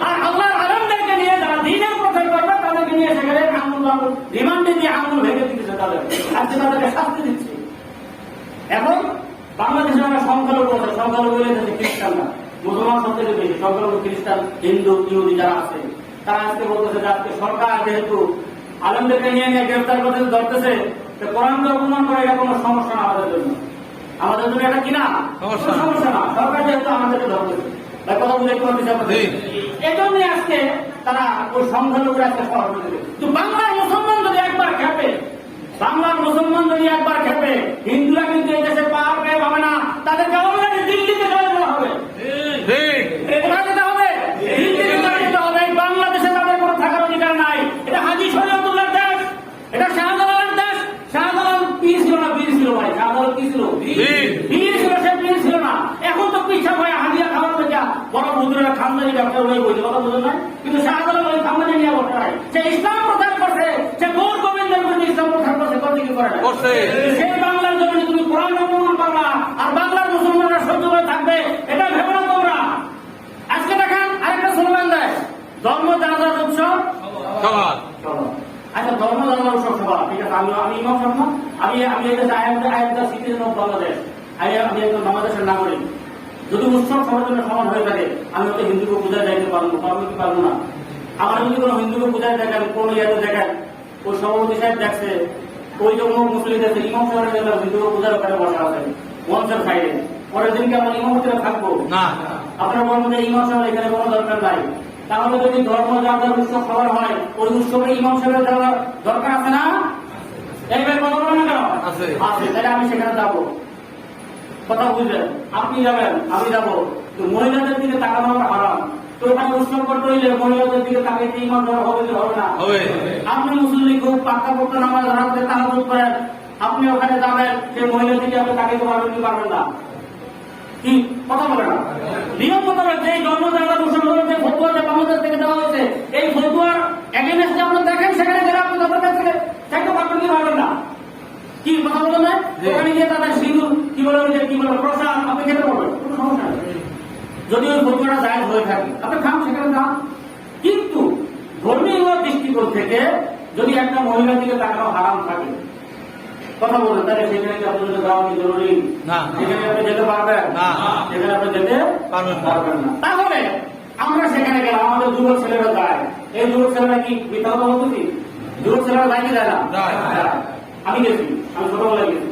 আর আল্লাহর আলমদেরকে নিয়ে যারা দ্বীনের প্রচার করবে তাদেরকে নিয়ে সেখানে রিমান্ডে দিয়ে আঙুল ভেঙে দিতেছে তাদের, আজকে তাদেরকে শাস্তি দিচ্ছে। এখন বাংলাদেশে আমরা সংখ্যালঘু আছে, সংখ্যালঘু খ্রিস্টানরা, মুসলমান সবথেকে বেশি সংখ্যালঘু খ্রিস্টান, হিন্দু, ইহুদি যারা আছে, তারা আজকে বলতেছে যে আজকে সরকার যেহেতু আলমদেরকে নিয়ে নিয়ে গ্রেফতার করতে ধরতেছে, কোরআনকে অপমান করে এটা কোনো সমস্যা না আমাদের জন্য, আমাদের জন্য এটা কিনা সমস্যা না, সরকার যেহেতু আমাদেরকে ধরতেছে। কথা বুঝে এই জন্য আজকে তারা ওই সংখ্যালঘুরা আজকে সহজ করে দেবে। কিন্তু বাংলার মুসলমান যদি একবার খেপে, বাংলার মুসলমান যদি একবার খেপে, হিন্দুরা কিন্তু এই দেশে পার পেয়ে পাবে না, তাদেরকে অলরেডি দিল্লিতে চলে যেতে হবে, কোথায় যেতে হবে? দিল্লিতে চলে যেতে হবে। বাংলাদেশে তাদের কোনো থাকার অধিকার নাই। এটা হাজী শরীয়তুল্লাহর দেশ, এটা শাহজালালের দেশ। শাহজালাল পীর ছিল না, বীর ছিল ভাই। শাহজালাল কি ছিল? বীর ছিল, সে বীর ছিল না। এখন তো পিছা ভাই হাজিয়া খাওয়ার থেকে বড় হুজুরেরা খানদানি ব্যবসা হয়ে বইছে, কথা বুঝেন না? কিন্তু শাহজালাল ওই খানদানি নিয়ে বসে নাই, সে ইসলাম প্রচার করছে, সে গৌর গোবিন্দের প্রতি ইসলাম প্রচার করছে, করতে কি করে না? সেই বাংলার জন্য তুমি কোরআন অপমান করবা আর বাংলার মুসলমানরা সহ্য করে থাকবে, এটা ভেবে না তোমরা। আজকে দেখেন আরেকটা স্লোগান দেয়, ধর্ম জানাজার উৎসব সভা। আচ্ছা, ধর্ম জানাজার উৎসব সভা, ঠিক আছে। আমি ইমাম সাহেব না, আমি এই দেশে আয়াত সিটিজেন অফ বাংলাদেশ, আমি একজন বাংলাদেশের নাগরিক। যদি উৎসব সবার জন্য সমান হয়ে থাকে, আমি হয়তো হিন্দুকে পূজায় যাইতে পারবো, পারবো কি পারবো না? আমার যদি কোনো হিন্দুকে পূজায় দেখেন, কোন ইয়াতে দেখেন, ওই সভাপতি সাহেব দেখছে, ওই যে অন্য মুসলিম দেখছে, ইমাম সাহেব গেলাম হিন্দুকে পূজার ওখানে বসা আছে মঞ্চের সাইডে, পরের দিনকে আমার ইমামতিরা থাকবো না। আপনারা বলবেন যে ইমাম সাহেব এখানে কোনো দরকার নাই। তাহলে যদি ধর্ম যার উৎসব সবার হয়, ওই উৎসবে ইমাম সাহেবের যাওয়ার দরকার আছে না? এইভাবে কথা বলবেন না কেন? আছে, তাহলে আমি সেখানে যাবো। কথা বুঝলেন? আপনি যাবেন, আমি যাবো। তো মহিলাদের দিকে তাকানো হারাম। তো ওখানে উৎসব করতে হইলে মহিলাদের দিকে তাকাইতে ইমান ধরা হবে কি হবে না? আপনি মুসলিম খুব পাক্কা পক্কা নামাজ রাখতে তাহাজ্জুদ করেন, আপনি ওখানে যাবেন, সেই মহিলার দিকে আপনি তাকাইতে পারবেন কি পারবেন না? কি কথা বলে না? নিয়ম মোতাবেক যে জন্মদাতা মুসলমানদের যে ফতোয়া যে বাংলাদেশ থেকে দেওয়া হয়েছে, এই ফতোয়ার এগেইনস্টে আপনি দেখেন, সেখানে গেলে আপনি তাদের কাছ থেকে চাইতে পারবেন কি পারবেন না? কি কথা বলে না? ওখানে গিয়ে তাদের সিঁদুর কি বলে, প্রসাদ আপনি খেতে পারবেন, কোনো সমস্যা নেই। যদি ওই ফতোয়াটা জায়েজ হয়ে থাকে আপনি খান, সেখানে খান। কিন্তু ধর্মীয় দৃষ্টিকোণ থেকে যদি একটা মহিলার দিকে তাকানো হারাম থাকে, কথা বলেন, তাহলে সেখানে কি আপনার যাওয়া কি জরুরি? সেখানে আপনি যেতে পারবেন না, সেখানে আপনি যেতে পারবেন না। তাহলে আমরা সেখানে গেলাম, আমাদের যুবক ছেলেরা যায়, এই যুবক ছেলেরা কি মিথ্যা কথা বলতেছি? যুবক ছেলেরা যায় কি যায় না? আমি গেছি, আমি ছোটবেলায় গেছি।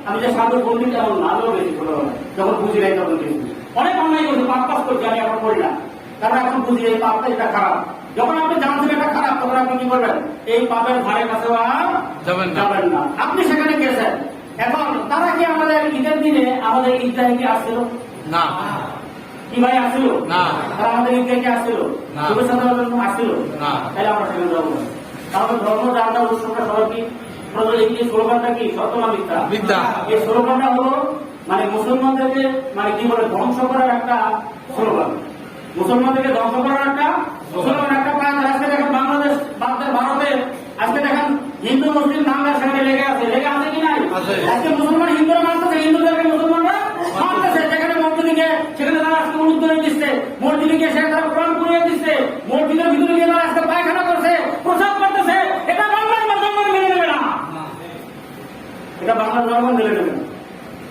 আমি যে সাধু বন্ধু তেমন না, আমিও গেছি ছোটবেলায়, যখন বুঝি নাই তখন গেছি। অনেক অন্যায় করছি, পাপ পাস করছি, আমি এখন করি না, কারণ এখন বুঝি এই পাপটা এটা খারাপ। যখন আপনি জানছেন এটা খারাপ, তখন আপনি কি করবেন? এই পাপের ধারে কাছে আর যাবেন না। আপনি সেখানে গেছেন। এখন তারা কি আমাদের ঈদের দিনে আমাদের ঈদগাহে কি আসছিল না? কি ভাই আসছিল না? তারা আমাদের ঈদগাহে কি আসছিল? শুভেচ্ছা দেওয়ার জন্য আসছিল না? তাহলে আমরা সেখানে যাবো না। তাহলে ধর্ম জানার উৎসবটা সবাই কি এই স্লোগানটা কি সত্য না মিথ্যা? এই স্লোগানটা হলো মানে মুসলমানদেরকে মানে কি বলে ধ্বংস করার একটা স্লোগান, মুসলমানদেরকে ধ্বংস করার একটা স্লোগান, একটা কাজ। আজকে দেখেন বাংলাদেশ ভারতে আজকে দেখেন হিন্দু মুসলিম দাঙ্গা সেখানে লেগে আছে কি নাই? আজকে মুসলমান হিন্দুরা মানতেছে, হিন্দুদেরকে মুসলমানরা মানতেছে। যেখানে মসজিদে গিয়ে সেখানে তারা আজকে অনুদ্ধারে দিচ্ছে, মসজিদে গিয়ে সেখানে তারা কোরআন পড়িয়ে দিচ্ছে, মসজিদের ভিতরে গিয়ে তারা আজকে পায়খানা করছে, প্রসাদ করতেছে। এটা বাংলার জনগণ মেনে নেবে না, এটা বাংলার জনগণ মেনে নেবে না।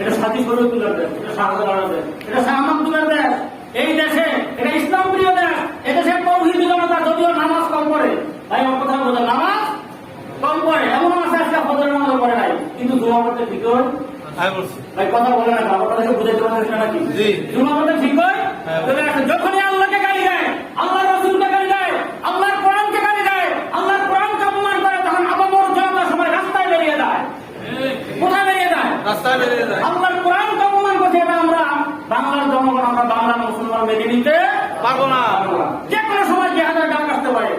এটা সাথী শরীয়তুল্লাহর দেশ, এটা শাহজালালের দেশ, এটা শাহ মাহমুদের দেশ। এই দেশে এটা ইসলাম প্রিয় দেশ। এদেশে তৌহিদি জনতা যদিও নামাজ কম করে, ভাই আমার কথা বলতে, নামাজ কম করে, এমন আছে আজকে ফজরের নামাজ পড়ে নাই, কিন্তু জুমা পড়তে ঠিক হয়। ভাই কথা বলে না, আমার কথা বুঝাইতে পারছেন নাকি? জুমা পড়তে ঠিক হয়। যখনই আল্লাহকে গালি দেয়, আল্লাহ রাসূলকে গালি দেয়, আল্লাহর কোরআনকে গালি দেয়, আল্লাহর কোরআনকে অপমান করে, তখন আপামর জনতা সবাই রাস্তায় বেরিয়ে যায়। কোথায় বেরিয়ে যায়? রাস্তায় বেরিয়ে যায়। আল্লাহর কোরআনকে অপমান করছে, এটা আমরা বাংলার জনগণ, আমরা বাংলার মুসলমান মেনে নিতে পারবো না। যে কোনো সময় জিহাদের ডাক আসতে পারে।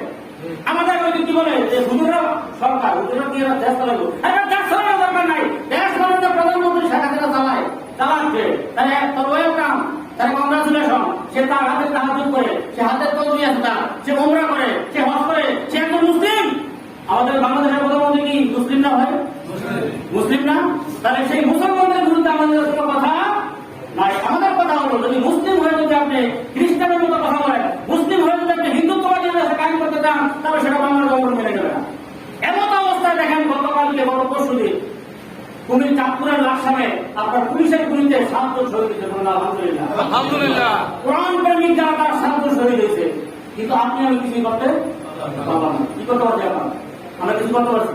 আমাদের ওই কি বলে যে হুজুরা সরকার, হুজুরা কি দেশ চালাবো? দেশ চালানোর দরকার নাই, দেশ চালানো প্রধানমন্ত্রী শেখ হাসিনা চালাচ্ছে, তাহলে ওয়েলকাম, তাহলে কংগ্রাচুলেশন। সে তার হাতে তাহাজ্জুদ করে, সে হাতের তসবিহ আছে তার, সে উমরা করে, সে হজ করে, সে একজন মুসলিম। আমাদের বাংলাদেশের প্রধানমন্ত্রী কি মুসলিম না ভাই? মুসলিম না? তাহলে সেই মুসলমানদের বিরুদ্ধে আমাদের কোনো কথা নাই। আমাদের কথা হলো, যদি মুসলিম হয়ে যদি আপনি খ্রিস্টানের মতো কুমির চাঁদপুরের লাকসামে আপনার পুলিশের গুলিতে 7 জন শহীদ হয়েছে, বলুন আলহামদুলিল্লাহ। আলহামদুলিল্লাহ। কোরআন প্রেমিক যারা তার 7 জন শহীদ হয়েছে, কিন্তু আপনি আমি কিছুই করতে পারলাম না। কি করতে পারছি আমরা কিছু করতে পারছি?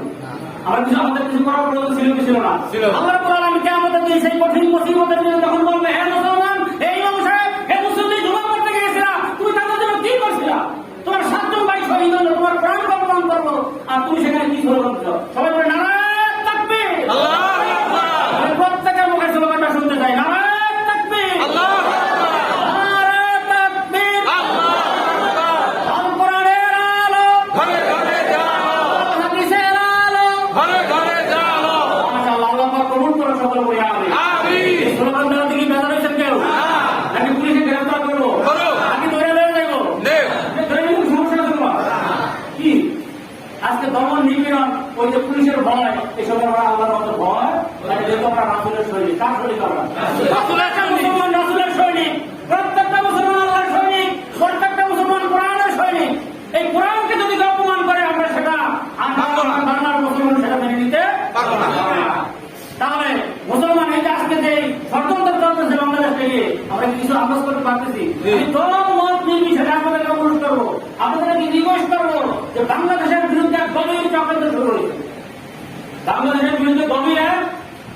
আমাদের কিছু করার প্রয়োজন ছিল কি ছিল না? আল্লাহ কোরআন আমি কিয়ামতের দিন সেই কঠিন মুসিবতের দিনে যখন বলবে, হে মুসলমান, হে ইমাম সাহেব, হে মুসল্লি, জুমা পড়তে গিয়েছিলা, তুমি তাদের জন্য কি করছিলা? তোমার 7 জন ভাই শহীদ হলো, তোমার প্রাণ অপমান করবো, আর তুমি সেখানে কি স্লোগান দিচ্ছ? সবাই বলে নারায়ে তাকবীর, আল্লাহু আকবার। আমি প্রত্যেকের মুখে স্লোগানটা শুনতে চাই, নারায়ে তাকবীর, আল্লাহু আকবার। নারায়ে তাকবীর। আল্লাহু আকবার। আল কোরআনের আলো, ঘরে ঘরে জালো, হাদিসের আলো। ঘরে ঘরে জালো। মাশাআল্লাহ, আল্লাহ পাক কবুল করে সকল বলি আমিন। আমিন। এই স্লোগান দেওয়া থেকে বেজার হয়েছেন কেউ? নাকি পুলিশে গ্রেফতার করবো? করো। নাকি ধরে নিয়ে যাবো? দেখ। ধরে নিয়ে সমস্যা আছে তোমার? কি আজকে দমন নিপীড়ন, ওই যে পুলিশের ভয়, এসব আমরা আল্লাহর মতো ভয়, মানে যেহেতু আমরা রাসূলের সৈনিক। কার সৈনিক আমরা? প্রত্যেকটা মুসলমান রাসূলের সৈনিক, প্রত্যেকটা মুসলমান আল্লাহর সৈনিক, প্রত্যেকটা মুসলমান কোরআনের সৈনিক। এই কোরআনকে যদি কেউ অপমান করে, আমরা সেটা বাংলার মুসলমান সেটা মেনে নিতে পারবো না। তাহলে মুসলমান এই যে আজকে যে ষড়যন্ত্র চলতেছে বাংলাদেশ থেকে, আমরা কিছু আন্দাজ করতে পারতেছি? দল মত নির্বিশেষে আপনাদেরকে অনুরোধ করবো, আপনাদেরকে রিকোয়েস্ট করবো যে বাংলাদেশের বিরুদ্ধে এক গভীর চক্রান্ত শুরু হয়েছে। বাংলাদেশের বিরুদ্ধে গভীর এক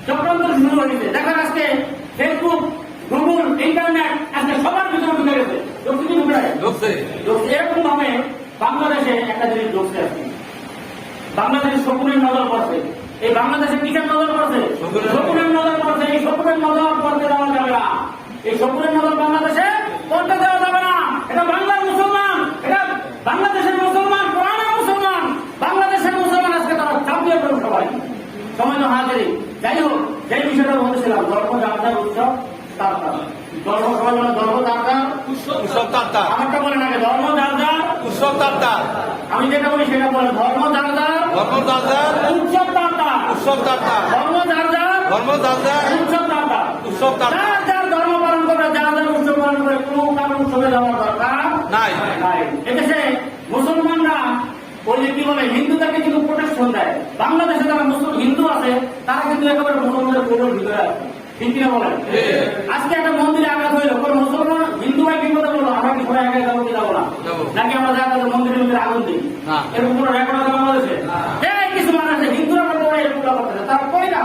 চক্রান্ত শুরু হয়েছে। দেখেন আজকে ফেসবুক, গুগল, ইন্টারনেট আজকে সবার ভিতরে ঢুকে গেছে। ঢুকছে কি ঢুকে গেছে? ঢুকছে। এরকম ভাবে বাংলাদেশে একটা জিনিস ঢুকছে আজকে, বাংলাদেশের শকুনের নজর পড়ছে। এই বাংলাদেশে কিসের নজর পড়ছে? শকুনের নজর পড়ছে। এই শকুনের নজর পড়তে দেওয়া যাবে না। এই শকুনের নজর বাংলাদেশে পড়তে দেওয়া যাবে না। এটা বাংলার মুসলমান, এটা বাংলাদেশের মুসলমান, কোরআনের মুসলমান, বাংলাদেশের মুসলমান আজকে তারা চাপিয়ে পড়ে সবাই। সময় তো হাজারি। যাই হোক, যেই বিষয়টা বলেছিলাম, ধর্ম যাত্রার উৎসব তারটা ধর্ম, সবাই বলে ধর্ম যাত্রার উৎসব তাত্তা। আমারটা বলেন আগে, ধর্ম যাত্রার। উৎসব তাত্তা। আমি যেটা বলি সেটা বলে, ধর্ম যাত্রার ধর্ম দাদার উৎসব তারটা। উৎসব তাত্তা। ধর্ম যাত্রার ধর্ম দাদার উৎসব তারটা। উৎসব তাত্তা। যার যার ধর্ম পালন করে, যার যার উৎসব পালন করে, কোনো কারণ উৎসবে যাওয়ার দরকার নাই। নাই। এদেশে মুসলমানরা ওই যে কি বলে, হিন্দুদেরকে কিন্তু প্রোটেকশন দেয়। বাংলাদেশে যারা মুসলিম হিন্দু আছে, তারা কিন্তু একেবারে মুসলমানের পুরোর ভিতরে আছে। ঠিক কিনা বলেন? আজকে একটা মন্দিরে আঘাত হইলো, কোন মুসলমান হিন্দু ভাই কি কথা বললো, আমরা কি সবাই আগে যাবো কি যাবো না? যাবো। নাকি আমরা যা তাদের মন্দিরের ভিতরে আগুন দিই? না। এরকম কোনো রেকর্ড আছে বাংলাদেশে? এই কিছু মানুষ আছে হিন্দুরা বলতে এরকম করতেছে, তার কইরা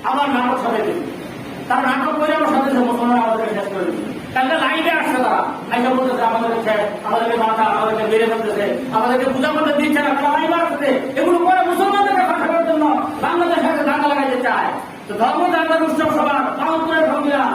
আবার নাটক সাজাইতে, তার নাটক করে আমার সাথে মুসলমান আমাদেরকে শেষ করে দিচ্ছে। কালকে লাইভে আসছে তারা, আইসা বলতেছে আমাদেরকে শেষ, আমাদেরকে মাথা, আমাদেরকে মেরে ফেলতেছে, আমাদেরকে পূজা করতে দিচ্ছে না, তারা লাইভে আসছে। এগুলো করে মুসলমানদেরকে ফাঁসা করার জন্য বাংলাদেশের সাথে ধাক্কা লাগাইতে চায়। তো ধর্ম যাত্রার উৎসব সভা, বাহাত্তরের সংবিধান,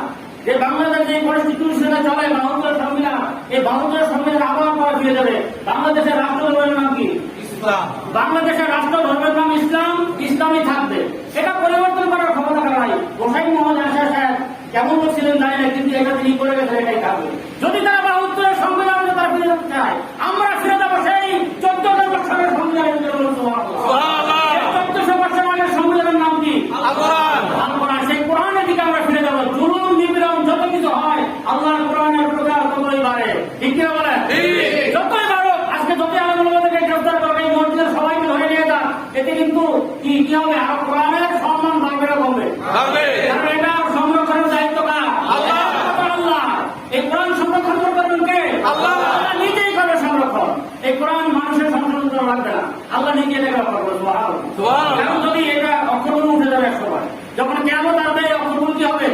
যে বাংলাদেশ যে কনস্টিটিউশনে চলে, বাহাত্তরের সংবিধান, এই বাহাত্তরের সংবিধান আবার করা ফিরে যাবে। বাংলাদেশের রাষ্ট্র ধর্মের নাম কি? ইসলাম। বাংলাদেশের রাষ্ট্র ধর্মের নাম ইসলাম, ইসলামই থাকবে। এটা পরিবর্তন করার ক্ষমতা কারো নাই। হোসাইন মোহাম্মদ আশা সাহেব কেমন ছিলেন জানি না, কিন্তু এটা তিনি করে গেছেন, এটাই থাকবে। যদি তারা বাহাত্তরের সংবিধান তারা ফিরে যেতে চায়, আমরা ফিরে যাবো সেই 14 বছরের সংবিধানের ভিতরে। সুবহানাল্লাহ। 1400 বছর আগের সংবিধানের নাম কি? আল কোরআন। আল কোরআন। সেই কোরআনের দিকে আমরা ফিরে যাবো। জুলুম, নিপীড়ন যত কিছু হয়, আল্লাহর কোরআনের প্রচার ততই বাড়ে। ঠিক কিনা বলেন? যতই বাড়ো, আজকে যতই আলমকে গ্রেফতার করবে, এই মসজিদের সবাইকে ধরে নিয়ে যান, এতে কিন্তু কি কি হবে? আর কোরআনের সম্মান বাড়বে না কমবে? বাড়বে। কারণ এটা সংরক্ষণের দায়িত্ব কার? আল্লাহ। আল্লাহ। এই কোরআন সংরক্ষণ করবেন কে? আল্লাহ। আল্লাহ নিজেই করবে সংরক্ষণ। এই কোরআন মানুষের সংরক্ষণ রাখবে না, আল্লাহ নিজে এটা করবে। সুবহানাল্লাহ। কারণ যদি এটা অক্ষরগুলো উঠে যাবে এক সময়, যখন কেমন আসবে এই অক্ষরগুলো কি হবে?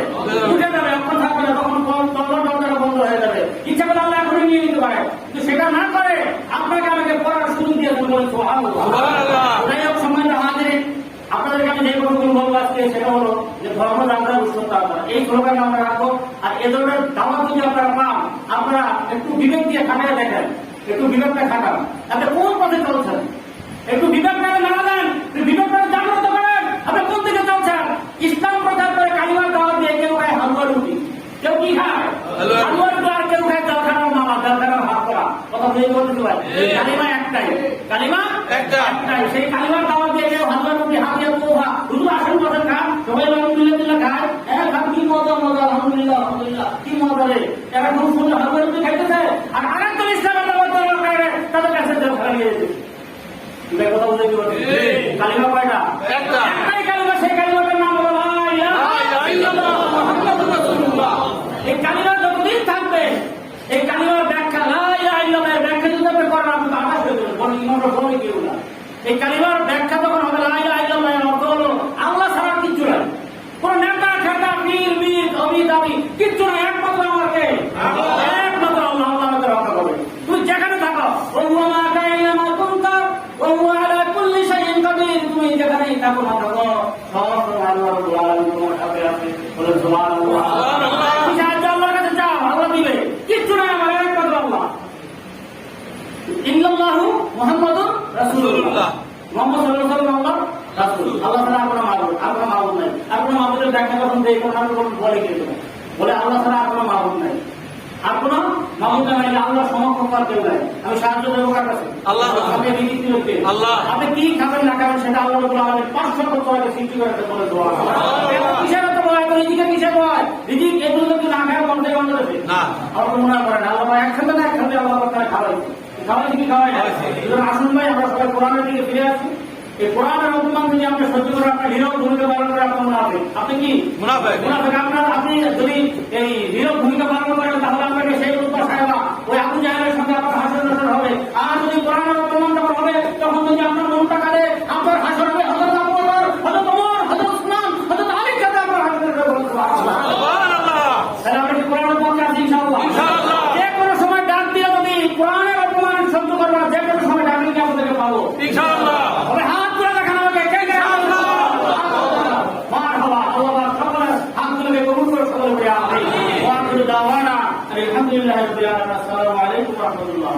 উঠে যাবে, অক্ষর থাকবে না, তখন দরজা বন্ধ হয়ে যাবে। ইচ্ছা করে আল্লাহ এখনই নিয়ে নিতে পারে, কিন্তু সেটা না করে আপনাকে আমাকে পড়ার সুযোগ দিয়েছেন বলে সুবহানাল্লাহ। যাই হোক, সম্মানিত হাজিরিন, আপনাদেরকে আমি যে কথাগুলো বলবো আজকে, সেটা হলো যে ধর্ম যাত্রার উৎসবটা এই স্লোগান আমরা রাখবো। আর এ ধরনের দাওয়াত যদি আপনারা পান, আপনারা একটু বিবেক দিয়ে খাটায় দেখেন, একটু বিবেকটা খাটান, আপনি কোন পথে চলছেন, একটু বিবেকটাকে না দেন, বিবেকটাকে জাগ্রত করেন। আপনি কোন দিকে চলছেন? ইসলাম প্রচার করে কালিমার দাওয়াত দিয়ে কেউ খায় হালুয়া রুটি, কেউ কি খায় হালুয়া রুটি, আর কেউ খায় জলখানার মামা, জলখানার ভাত করা। কথা বুঝে বলতে পারে, কালিমা একটাই, কালিমা একটাই। সেই কালিমার দাওয়াত দিয়ে কেউ হালুয়া রুটি, হাতিয়া পোহা, হুজুর আসেন বসেন খান, সবাই আলহামদুলিল্লাহ খায়। হ্যাঁ খান, কি মজা মজা, আলহামদুলিল্লাহ আলহামদুলিল্লাহ, কি মজা রে। এরা খুব সুন্দর হালুয়া রুটি খাইতেছে, আর আরেকজন ইসলামের দাওয়াত দেওয়ার কারণে তাদের কাছে জলখানা নিয়ে যেতে। কথা বুঝে কি বলছে? কালিমা কয়টা? একটাই কালিমা। সেই কালিমাটার নাম হলো এই কালিমার ব্যাখ্যা তখন হবে লা ইলাহা ইল্লাল্লাহ, এর অর্থ হলো আল্লাহ ছাড়া কিচ্ছু নাই। কোন নেতা ঠেকা পীর বীর কবি দাবি কিচ্ছু নাই, একমাত্র আমাকে একমাত্র আল্লাহ আমাকে রক্ষা করবে। তুমি যেখানে থাকো ওয়া কাইনামা কুনতা ওয়া আলা কুল্লি শাইইন কাদির, তুমি যেখানেই থাকো না থাকো সব আল্লাহ রাব্বুল আলামিন তোমার সাথে আছে। বলে সুবহানাল্লাহ। সুবহানাল্লাহ। তুমি আল্লাহর কাছে যাও, আল্লাহ দিবে। কিচ্ছু নাই আমার, একমাত্র আল্লাহ। ইল্লাল্লাহু মুহাম্মাদুর রাসূলুল্লাহ। মুহাম্মদ সাল্লাল্লাহু আলাইহি ওয়াসাল্লাম আল্লাহর রাসূল। আল্লাহ ছাড়া আর কোনো মাবুদ, আর কোনো মাবুদ নাই। আর কোনো মাবুদের ব্যাখ্যা যখন দেই তখন আমি বলে কে দেব, বলে আল্লাহ ছাড়া আর কোনো মাবুদ নাই, আর কোনো মাবুদ নাই, আল্লাহ সমকক্ষ আর কেউ নাই। আমি সাহায্য দেবো কার কাছে? আল্লাহর কাছে। আপনি রিজিক কি করতে? আল্লাহ। আপনি কি খাবেন না খাবেন সেটা আল্লাহ রাব্বুল আলামিন 500 বছর সৃষ্টি করেছে। বলে সুবহানাল্লাহ। কিসের তো বয়, তো রিজিকে কিসের বয়? রিজিক এগুলো কি না খায় বন্ধ বন্ধ আছে না। আর কোনো মনে করেন আল্লাহ একসাথে না একসাথে আল্লাহ তাআলা খাওয়াইছে। খাওয়াইছে কি খাওয়াই না? এজন্য আসুন ভাই আমরা সবাই কোরআনের দিকে ফিরে আসি। এই কোরআনের অপমান যদি আপনি সহ্য করে আপনার নীরব ভূমিকা পালন করে আপনার মুনাফিক। আপনি কি মুনাফিক? মুনাফিক। আপনি যদি এই নীরব ভূমিকা পালন করেন তাহলে আপনাকে সেই উত্তর সাহেবা ওই আবু জাহেলের সঙ্গে আপনার হাসর নাসর হবে। আর যদি কোরআনের অপমান যখন হবে তখন যদি আপনার মনটা কাঁদে আপনার হাসর হবে হযরত আবু বকর, হযরত ওমর, হযরত উসমান, হযরত আলীর সাথে আপনার হাসর নাসর হবে। সুবহানাল্লাহ। তাহলে আমরা কি কোরআনের পক্ষে আছি ইনশাআল্লাহ? ইনশাআল্লাহ। যে কোনো সময় ডাক দিয়ে যদি কোরআনের অপমান সহ্য করবো না, যে কোনো সময় ডাকলে কি আমাদেরকে পাবো ইনশাআল্লাহ। তবে হাত তুলে দেখান আমাকে কে কে মারহাবা। আল্লাহ সকলের হাত তুলে কবুল করে সকলে বলে আমিন। ওয়া আখিরু দাওয়ানা আলহামদুলিল্লাহি রাব্বিল আলামিন। আসসালামু আলাইকুম ওয়া রাহমাতুল্লাহ।